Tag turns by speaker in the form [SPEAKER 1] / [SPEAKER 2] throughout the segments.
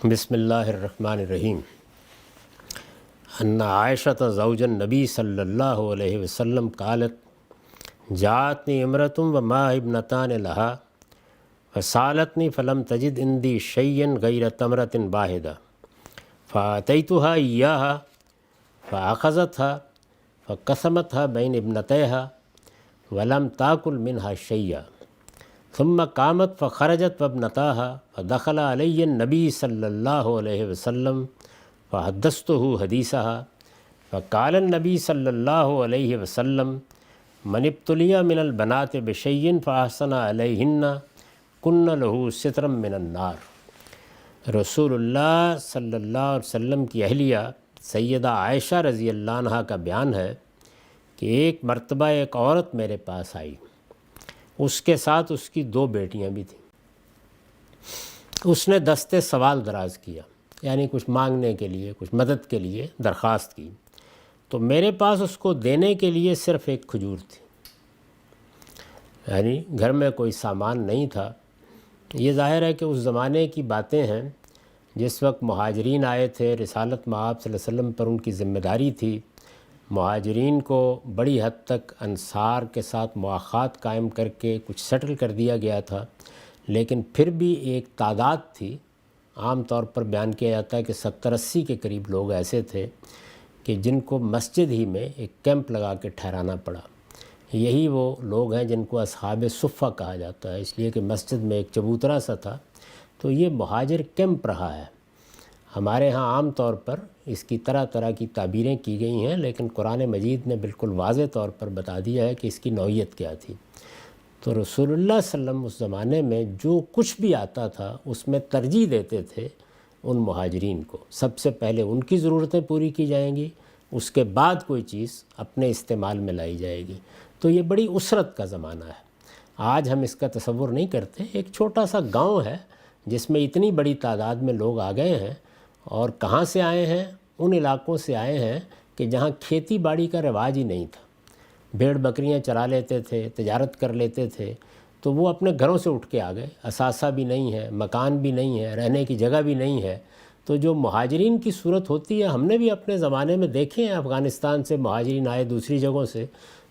[SPEAKER 1] بسم اللہ الرحمن الرحیم۔ ان عائشۃ زوج النبی صلی اللہ علیہ وسلم قالت جاءتنی امرۃ ومعها ابنتان لها فسالتنی فلم تجد عندی شیئا غیر تمرۃ واحدہ فآتیتها ایاها فأخذتها فقسمتها بین ابنتیها ولم تاکل منها شیئا ثم قامت فخرجت وابنتاها فدخل علی النبی صلی اللہ علیہ وسلم فحدثته حدیثها فقال النبی صلی اللہ علیہ وسلم من ابتلی من البنات بشیء فاحسن علیہن کن له سترا من النار۔ رسول اللہ صلی اللہ علیہ وسلم کی اہلیہ سیدہ عائشہ رضی اللہ عنہا کا بیان ہے کہ ایک مرتبہ ایک عورت میرے پاس آئی، اس کے ساتھ اس کی 2 بیٹیاں بھی تھیں۔ اس نے دستے سوال دراز کیا، یعنی کچھ مانگنے کے لیے، کچھ مدد کے لیے درخواست کی، تو میرے پاس اس کو دینے کے لیے صرف ایک کھجور تھی، یعنی گھر میں کوئی سامان نہیں تھا۔ یہ ظاہر ہے کہ اس زمانے کی باتیں ہیں جس وقت مہاجرین آئے تھے، رسالت مآب صلی اللہ علیہ وسلم پر ان کی ذمہ داری تھی۔ مہاجرین کو بڑی حد تک انصار کے ساتھ مواخات قائم کر کے کچھ سیٹل کر دیا گیا تھا، لیکن پھر بھی ایک تعداد تھی، عام طور پر بیان کیا جاتا ہے کہ 70-80 کے قریب لوگ ایسے تھے کہ جن کو مسجد ہی میں ایک کیمپ لگا کے ٹھہرانا پڑا۔ یہی وہ لوگ ہیں جن کو اصحاب صفہ کہا جاتا ہے، اس لیے کہ مسجد میں ایک چبوترا سا تھا، تو یہ مہاجر کیمپ رہا ہے۔ ہمارے ہاں عام طور پر اس کی طرح طرح کی تعبیریں کی گئی ہیں، لیکن قرآن مجید نے بالکل واضح طور پر بتا دیا ہے کہ اس کی نوعیت کیا تھی۔ تو رسول اللہ صلی اللہ علیہ وسلم اس زمانے میں جو کچھ بھی آتا تھا اس میں ترجیح دیتے تھے ان مہاجرین کو۔ سب سے پہلے ان کی ضرورتیں پوری کی جائیں گی، اس کے بعد کوئی چیز اپنے استعمال میں لائی جائے گی۔ تو یہ بڑی اسرت کا زمانہ ہے۔ آج ہم اس کا تصور نہیں کرتے۔ ایک چھوٹا سا گاؤں ہے جس میں اتنی بڑی تعداد میں لوگ آ گئے ہیں، اور کہاں سے آئے ہیں؟ ان علاقوں سے آئے ہیں کہ جہاں کھیتی باڑی کا رواج ہی نہیں تھا، بھیڑ بکریاں چرا لیتے تھے، تجارت کر لیتے تھے، تو وہ اپنے گھروں سے اٹھ کے آ گئے۔ اثاثہ بھی نہیں ہے، مکان بھی نہیں ہے، رہنے کی جگہ بھی نہیں ہے۔ تو جو مہاجرین کی صورت ہوتی ہے، ہم نے بھی اپنے زمانے میں دیکھے ہیں، افغانستان سے مہاجرین آئے، دوسری جگہوں سے۔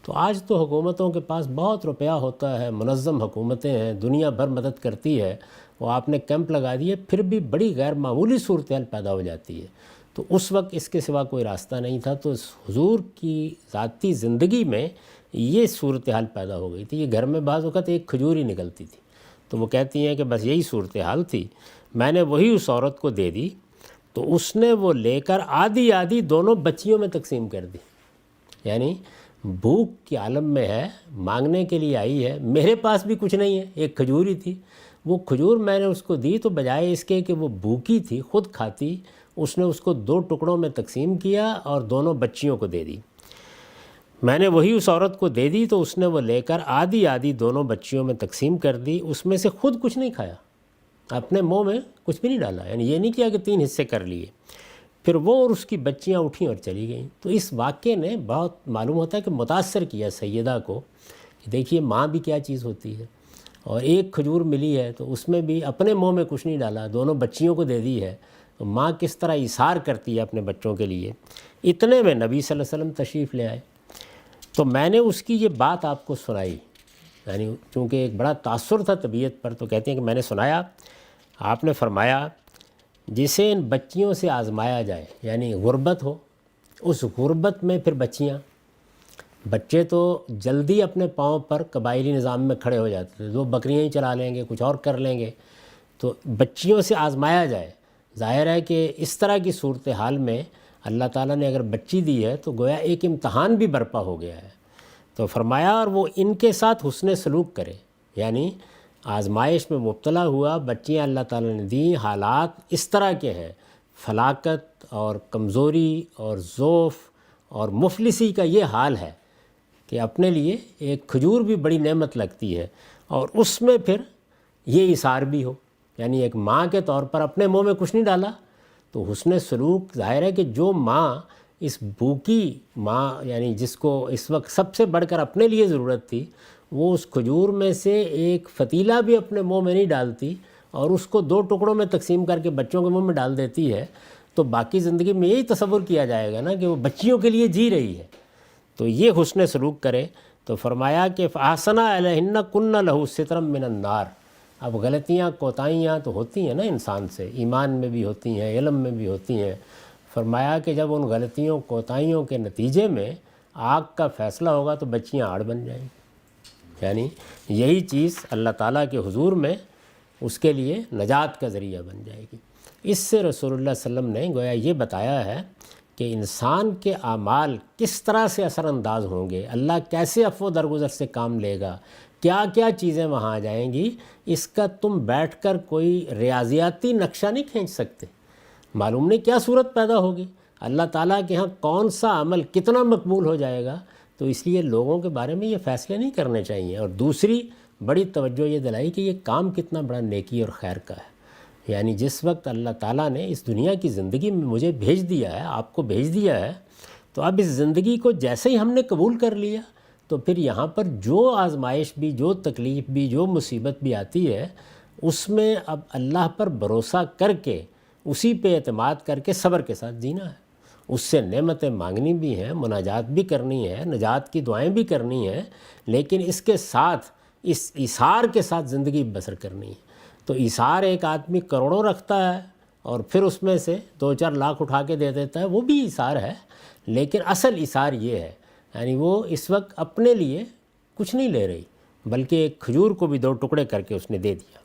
[SPEAKER 1] تو آج تو حکومتوں کے پاس بہت روپیہ ہوتا ہے، منظم حکومتیں ہیں، دنیا بھر مدد کرتی ہے، وہ آپ نے کیمپ لگا دیے، پھر بھی بڑی غیر معمولی صورتحال پیدا ہو جاتی ہے۔ تو اس وقت اس کے سوا کوئی راستہ نہیں تھا، تو حضور کی ذاتی زندگی میں یہ صورتحال پیدا ہو گئی تھی۔ یہ گھر میں بعض وقت ایک کھجور ہی نکلتی تھی، تو وہ کہتی ہیں کہ بس یہی صورتحال تھی، میں نے وہی اس عورت کو دے دی، تو اس نے وہ لے کر آدھی آدھی دونوں بچیوں میں تقسیم کر دی۔ یعنی بھوک کے عالم میں ہے، مانگنے کے لیے آئی ہے، میرے پاس بھی کچھ نہیں ہے، ایک کھجور ہی تھی، وہ کھجور میں نے اس کو دی، تو بجائے اس کے کہ وہ بھوکی تھی خود کھاتی، اس نے اس کو 2 ٹکڑوں میں تقسیم کیا اور دونوں بچیوں کو دے دی۔ میں نے وہی اس عورت کو دے دی، تو اس نے وہ لے کر آدھی آدھی دونوں بچیوں میں تقسیم کر دی، اس میں سے خود کچھ نہیں کھایا، اپنے منہ میں کچھ بھی نہیں ڈالا، یعنی یہ نہیں کیا کہ 3 حصے کر لیے۔ پھر وہ اور اس کی بچیاں اٹھیں اور چلی گئیں۔ تو اس واقعے نے بہت معلوم ہوتا ہے کہ متاثر کیا سیدہ کو کہ دیکھیے ماں بھی کیا چیز ہوتی ہے، اور ایک کھجور ملی ہے تو اس میں بھی اپنے منہ میں کچھ نہیں ڈالا، دونوں بچیوں کو دے دی ہے۔ تو ماں کس طرح ایثار کرتی ہے اپنے بچوں کے لیے۔ اتنے میں نبی صلی اللہ علیہ وسلم تشریف لے آئے، تو میں نے اس کی یہ بات آپ کو سنائی، یعنی چونکہ ایک بڑا تاثر تھا طبیعت پر، تو کہتے ہیں کہ میں نے سنایا، آپ نے فرمایا جسے ان بچیوں سے آزمایا جائے، یعنی غربت ہو، اس غربت میں پھر بچے تو جلدی اپنے پاؤں پر قبائلی نظام میں کھڑے ہو جاتے تھے، وہ بکریاں ہی چلا لیں گے، کچھ اور کر لیں گے، تو بچیوں سے آزمایا جائے۔ ظاہر ہے کہ اس طرح کی صورتحال میں اللہ تعالیٰ نے اگر بچی دی ہے تو گویا ایک امتحان بھی برپا ہو گیا ہے۔ تو فرمایا اور وہ ان کے ساتھ حسن سلوک کرے، یعنی آزمائش میں مبتلا ہوا، بچیاں اللہ تعالیٰ نے دیں، حالات اس طرح کے ہیں، فلاکت اور کمزوری اور ضعف اور مفلسی کا یہ حال ہے کہ اپنے لیے ایک کھجور بھی بڑی نعمت لگتی ہے، اور اس میں پھر یہ ایثار بھی ہو، یعنی ایک ماں کے طور پر اپنے منہ میں کچھ نہیں ڈالا۔ تو حسن سلوک ظاہر ہے کہ جو ماں، اس بھوکی ماں، یعنی جس کو اس وقت سب سے بڑھ کر اپنے لیے ضرورت تھی، وہ اس کھجور میں سے ایک فتیلہ بھی اپنے منہ میں نہیں ڈالتی، اور اس کو 2 ٹکڑوں میں تقسیم کر کے بچوں کے منہ میں ڈال دیتی ہے، تو باقی زندگی میں یہی تصور کیا جائے گا نا کہ وہ بچیوں کے لیے جی رہی ہے۔ تو یہ حسن سلوک کرے۔ تو فرمایا کہ فَأَحْسَنَ عَلَيْهِنَّ كُنَّ لَهُ سِتْرًا مِّنَ النَّارِ۔ اب غلطیاں کوتاہیاں تو ہوتی ہیں نا انسان سے، ایمان میں بھی ہوتی ہیں، علم میں بھی ہوتی ہیں۔ فرمایا کہ جب ان غلطیوں کوتاہیوں کے نتیجے میں آگ کا فیصلہ ہوگا تو بچیاں آڑ بن جائیں گی، یعنی یہی چیز اللہ تعالیٰ کے حضور میں اس کے لیے نجات کا ذریعہ بن جائے گی۔ اس سے رسول اللہ صلی اللہ علیہ وسلم نے گویا یہ بتایا ہے کہ انسان کے اعمال کس طرح سے اثر انداز ہوں گے، اللہ کیسے عفو درگزر سے کام لے گا، کیا کیا چیزیں وہاں آ جائیں گی، اس کا تم بیٹھ کر کوئی ریاضیاتی نقشہ نہیں کھینچ سکتے۔ معلوم نہیں کیا صورت پیدا ہوگی، اللہ تعالیٰ کے ہاں کون سا عمل کتنا مقبول ہو جائے گا۔ تو اس لیے لوگوں کے بارے میں یہ فیصلے نہیں کرنے چاہیے۔ اور دوسری بڑی توجہ یہ دلائی کہ یہ کام کتنا بڑا نیکی اور خیر کا ہے، یعنی جس وقت اللہ تعالیٰ نے اس دنیا کی زندگی میں مجھے بھیج دیا ہے، آپ کو بھیج دیا ہے، تو اب اس زندگی کو جیسے ہی ہم نے قبول کر لیا تو پھر یہاں پر جو آزمائش بھی، جو تکلیف بھی، جو مصیبت بھی آتی ہے، اس میں اب اللہ پر بھروسہ کر کے، اسی پہ اعتماد کر کے صبر کے ساتھ جینا ہے۔ اس سے نعمتیں مانگنی بھی ہیں، مناجات بھی کرنی ہے، نجات کی دعائیں بھی کرنی ہیں، لیکن اس کے ساتھ اس ایثار کے ساتھ زندگی بسر کرنی ہے۔ تو ایثار ایک آدمی کروڑوں رکھتا ہے اور پھر اس میں سے 2-4 لاکھ اٹھا کے دے دیتا ہے، وہ بھی ایثار ہے، لیکن اصل ایثار یہ ہے، یعنی وہ اس وقت اپنے لیے کچھ نہیں لے رہی، بلکہ ایک کھجور کو بھی 2 ٹکڑے کر کے اس نے دے دیا۔